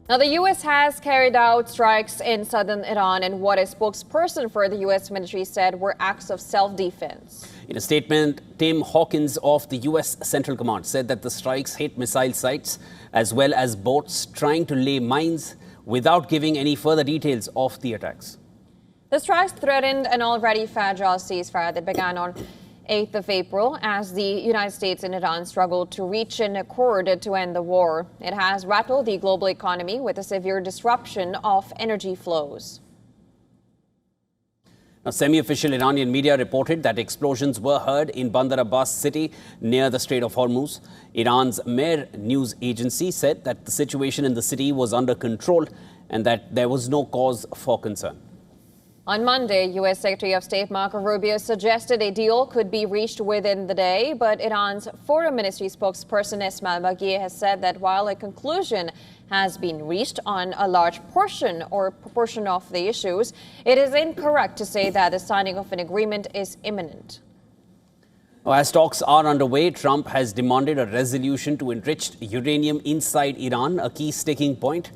Now, the U.S. has carried out strikes in southern Iran, and what a spokesperson for the U.S. military said were acts of self-defense. In a statement, Tim Hawkins of the U.S. Central Command said that the strikes hit missile sites as well as boats trying to lay mines, without giving any further details of the attacks. The strikes threatened an already fragile ceasefire that began on 8th of April as the United States and Iran struggled to reach an accord to end the war. It has rattled the global economy with a severe disruption of energy flows. Now, semi-official Iranian media reported that explosions were heard in Bandar Abbas city near the Strait of Hormuz. Iran's Mehr news agency said that the situation in the city was under control and that there was no cause for concern. On Monday, U.S. Secretary of State Marco Rubio suggested a deal could be reached within the day, but Iran's Foreign Ministry spokesperson Esmail Baghi has said that while a conclusion has been reached on a large portion or proportion of the issues, it is incorrect to say that the signing of an agreement is imminent. As talks are underway, Trump has demanded a resolution to enriched uranium inside Iran, a key sticking point.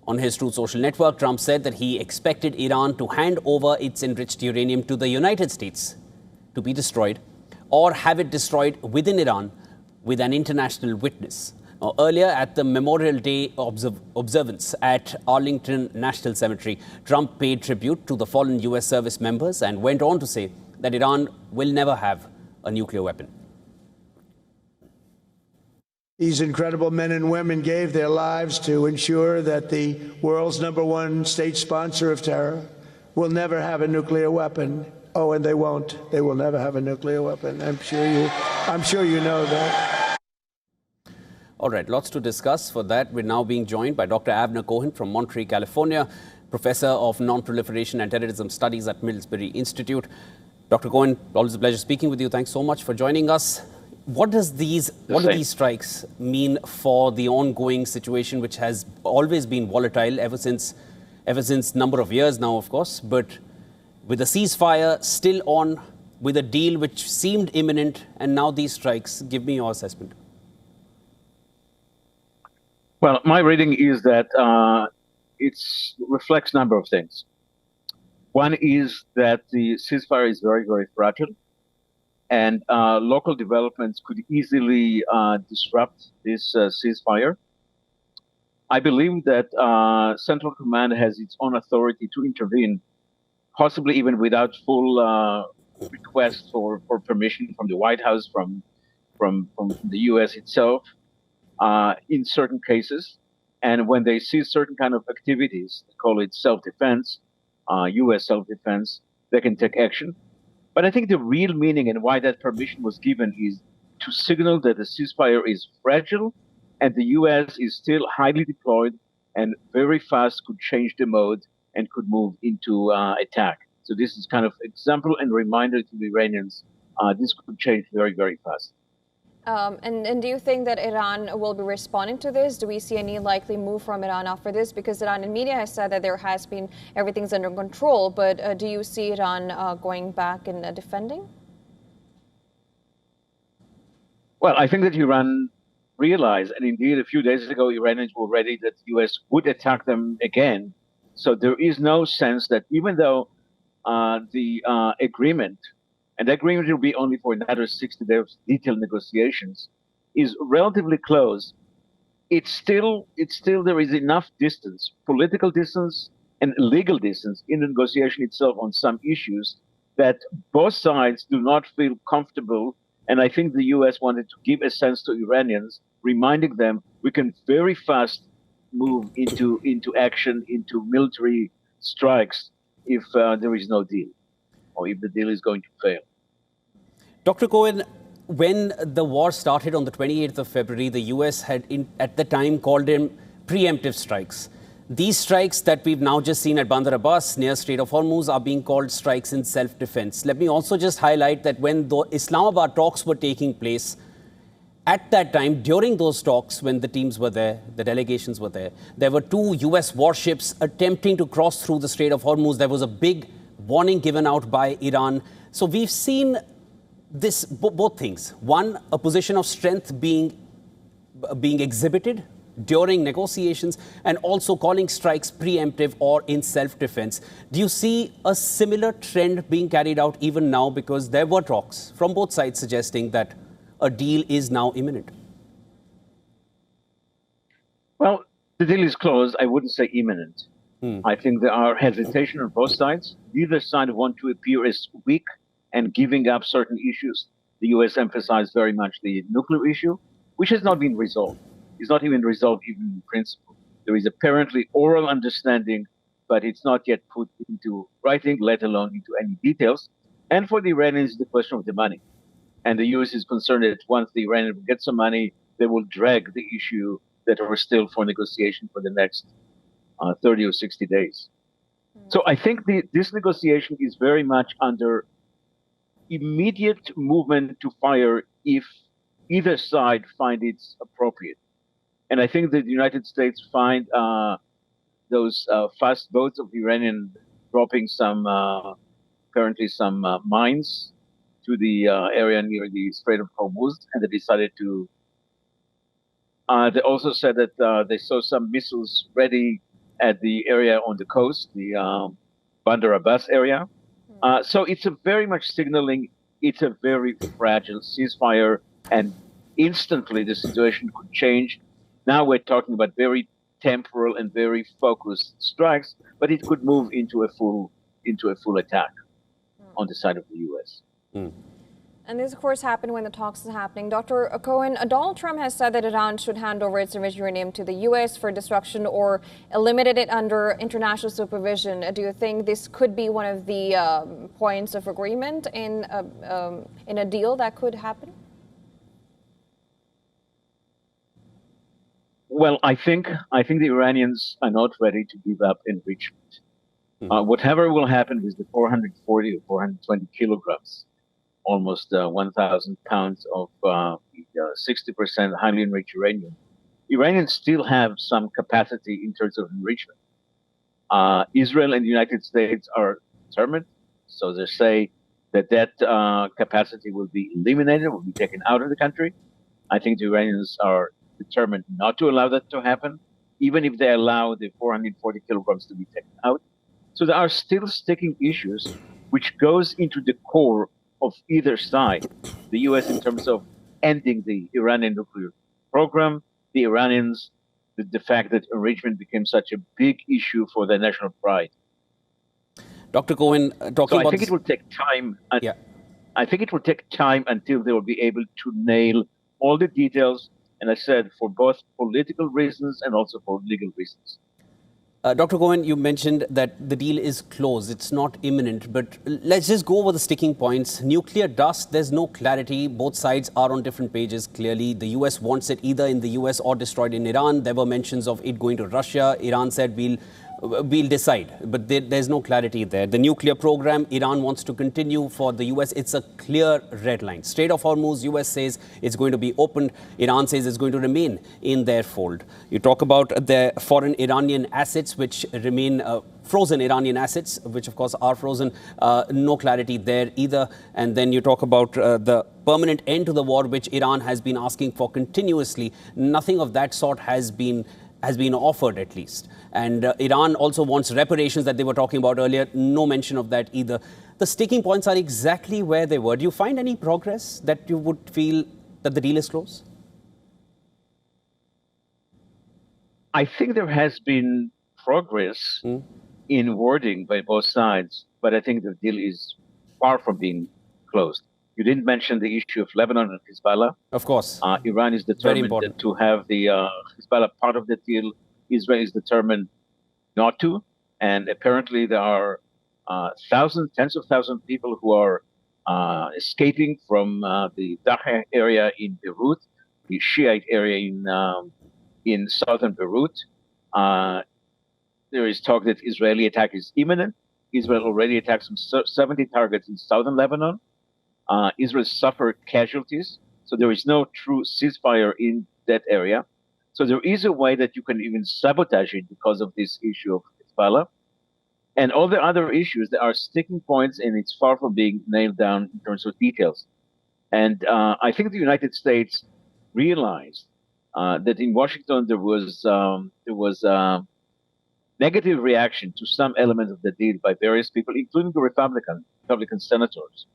On his Truth Social network, Trump said that he expected Iran to hand over its enriched uranium to the United States to be destroyed or have it destroyed within Iran with an international witness. Now, earlier at the Memorial Day observance at Arlington National Cemetery, Trump paid tribute to the fallen U.S. service members and went on to say that Iran will never have a nuclear weapon. These incredible men and women gave their lives to ensure that the world's #1 state sponsor of terror will never have a nuclear weapon. Oh, and they won't. They will never have a nuclear weapon. I'm sure you know that. All right, lots to discuss. For that, we're now being joined by Dr. Avner Cohen from Monterey, California, Professor of Non-Proliferation and Terrorism Studies at Middlebury Institute. Dr. Cohen, always a pleasure speaking with you. Thanks so much for joining us. What do these strikes mean for the ongoing situation, which has always been volatile ever since number of years now, of course, but with the ceasefire still on, with a deal which seemed imminent, and now these strikes? Give me your assessment. Well, my reading is that it reflects a number of things. One is that the ceasefire is very, very fragile, and local developments could easily disrupt this ceasefire. I believe that Central Command has its own authority to intervene, possibly even without full request for permission from the White House, from the U.S. itself, in certain cases. And when they see certain kind of activities, they call it self-defense, U.S. self-defense, they can take action. But I think the real meaning and why that permission was given is to signal that the ceasefire is fragile and the U.S. is still highly deployed and very fast could change the mode and could move into attack. So this is kind of example and reminder to the Iranians, this could change very, very fast. And do you think that Iran will be responding to this? Do we see any likely move from Iran after this? Because Iranian media has said that everything's under control, but do you see Iran going back and defending? Well, I think that Iran realized, and indeed a few days ago, Iranians were ready that the U.S. would attack them again. So there is no sense that even though the agreement, and the agreement will be only for another 60 days of detailed negotiations, is relatively close, it's still there is enough distance, political distance and legal distance in the negotiation itself on some issues that both sides do not feel comfortable. And I think the U.S. wanted to give a sense to Iranians, reminding them we can very fast move into action, into military strikes if there is no deal, or if the deal is going to fail. Dr. Cohen, when the war started on the 28th of February, the U.S. had at the time called them preemptive strikes. These strikes that we've now just seen at Bandar Abbas near Strait of Hormuz are being called strikes in self-defense. Let me also just highlight that when the Islamabad talks were taking place, at that time, during those talks, when the teams were there, the delegations were there, there were 2 U.S. warships attempting to cross through the Strait of Hormuz. There was a big warning given out by Iran. So we've seen this, both things. One, a position of strength being exhibited during negotiations and also calling strikes preemptive or in self-defense. Do you see a similar trend being carried out even now? Because there were talks from both sides suggesting that a deal is now imminent. Well, the deal is closed. I wouldn't say imminent. I think there are hesitation on both sides. Neither side want to appear as weak and giving up certain issues. The U.S. emphasized very much the nuclear issue, which has not been resolved. It's not even resolved even in principle. There is apparently oral understanding, but it's not yet put into writing, let alone into any details. And for the Iranians, the question of the money. And the U.S. is concerned that once the Iranians get some money, they will drag the issue that are still for negotiation for the next 30 or 60 days. So I think this negotiation is very much under immediate movement to fire if either side find it's appropriate. And I think that the United States find those fast boats of the Iranian dropping some, apparently some mines to the area near the Strait of Hormuz, and they decided to. They also said that they saw some missiles ready at the area on the coast, the Bandar Abbas area. So it's a very much signaling it's a very fragile ceasefire, and instantly the situation could change. Now we're talking about very temporal and very focused strikes, but it could move into a full attack on the side of the U.S. And this, of course, happened when the talks are happening. Dr. Cohen, Donald Trump has said that Iran should hand over its enriched uranium to the U.S. for destruction or eliminate it under international supervision. Do you think this could be one of the points of agreement in a deal that could happen? Well, I think the Iranians are not ready to give up enrichment. Whatever will happen with the 440 or 420 kilograms, almost 1,000 pounds of 60% highly enriched uranium, Iranians still have some capacity in terms of enrichment. Israel and the United States are determined, so they say that capacity will be eliminated, will be taken out of the country. I think the Iranians are determined not to allow that to happen, even if they allow the 440 kilograms to be taken out. So there are still sticking issues, which goes into the core of either side. The U.S. in terms of ending the Iranian nuclear program, the Iranians, the fact that enrichment became such a big issue for their national pride. Dr. Cohen, I think it will take time. I think it will take time until they will be able to nail all the details. And I said, for both political reasons and also for legal reasons. Dr. Cohen, you mentioned that the deal is closed. It's not imminent, but let's just go over the sticking points. Nuclear dust, there's no clarity. Both sides are on different pages, clearly. The U.S. wants it either in the U.S. or destroyed in Iran. There were mentions of it going to Russia. Iran said we'll decide, but there's no clarity there. The nuclear program, Iran wants to continue. For the U.S., it's a clear red line. Strait of Hormuz, U.S. says it's going to be opened. Iran says it's going to remain in their fold. You talk about the foreign Iranian assets, which remain frozen Iranian assets, which of course are frozen. No clarity there either. And then you talk about the permanent end to the war, which Iran has been asking for continuously. Nothing of that sort has been offered, at least. And Iran also wants reparations that they were talking about earlier. No mention of that either. The sticking points are exactly where they were. Do you find any progress that you would feel that the deal is close? I think there has been progress in wording by both sides, but I think the deal is far from being closed. You didn't mention the issue of Lebanon and Hezbollah. Of course. Iran is determined to have the Hezbollah part of the deal. Israel is determined not to. And apparently there are tens of thousands of people who are escaping from the Doha area in Beirut, the Shiite area in southern Beirut. There is talk that Israeli attack is imminent. Israel already attacked some 70 targets in southern Lebanon. Israel suffered casualties, so there is no true ceasefire in that area. So there is a way that you can even sabotage it because of this issue of Hezbollah. And all the other issues, there are sticking points, and it's far from being nailed down in terms of details. And I think the United States realized that in Washington there was negative reaction to some elements of the deal by various people, including the Republican senators.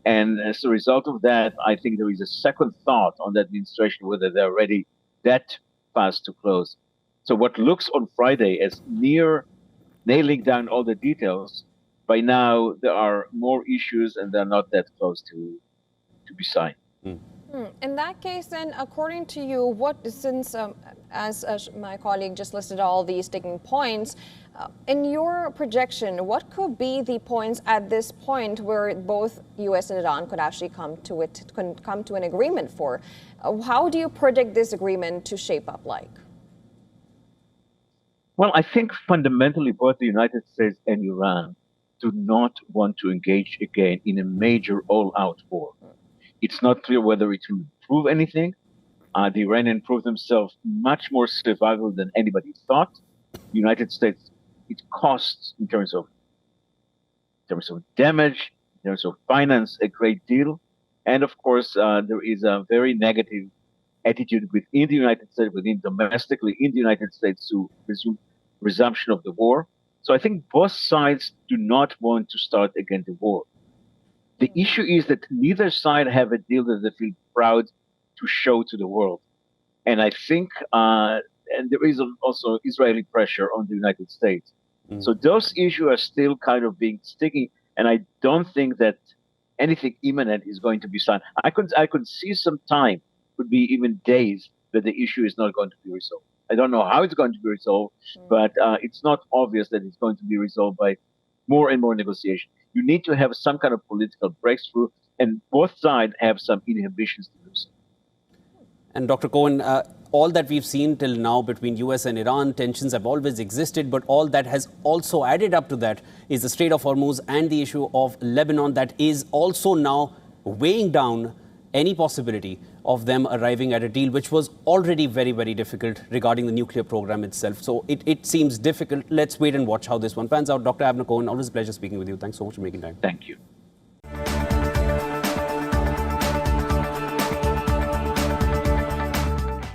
And as a result of that, I think there is a second thought on the administration whether they're ready that fast to close. So what looks on Friday as near nailing down all the details, by now there are more issues and they're not that close to be signed. In that case, then, according to you, since as my colleague just listed all these sticking points, in your projection, what could be the points at this point where both U.S. and Iran could actually come to an agreement for? How do you predict this agreement to shape up like? Well, I think fundamentally both the United States and Iran do not want to engage again in a major all-out war. It's not clear whether it will prove anything. The Iranians proved themselves much more survivable than anybody thought. The United States, it costs in terms of damage, in terms of finance, a great deal. And of course, there is a very negative attitude within the United States, domestically in the United States to resumption of the war. So I think both sides do not want to start again the war. The issue is that neither side have a deal that they feel proud to show to the world. And I think, and there is also Israeli pressure on the United States. So those issues are still kind of being sticky. And I don't think that anything imminent is going to be signed. I could see some time, could be even days, that the issue is not going to be resolved. I don't know how it's going to be resolved, but it's not obvious that it's going to be resolved by more and more negotiation. You need to have some kind of political breakthrough, and both sides have some inhibitions to do so. And Dr. Cohen, all that we've seen till now between U.S. and Iran, tensions have always existed, but all that has also added up to that is the Strait of Hormuz and the issue of Lebanon that is also now weighing down any possibility of them arriving at a deal, which was already very, very difficult regarding the nuclear program itself. So it seems difficult. Let's wait and watch how this one pans out. Dr. Avner Cohen, always a pleasure speaking with you. Thanks so much for making time. Thank you.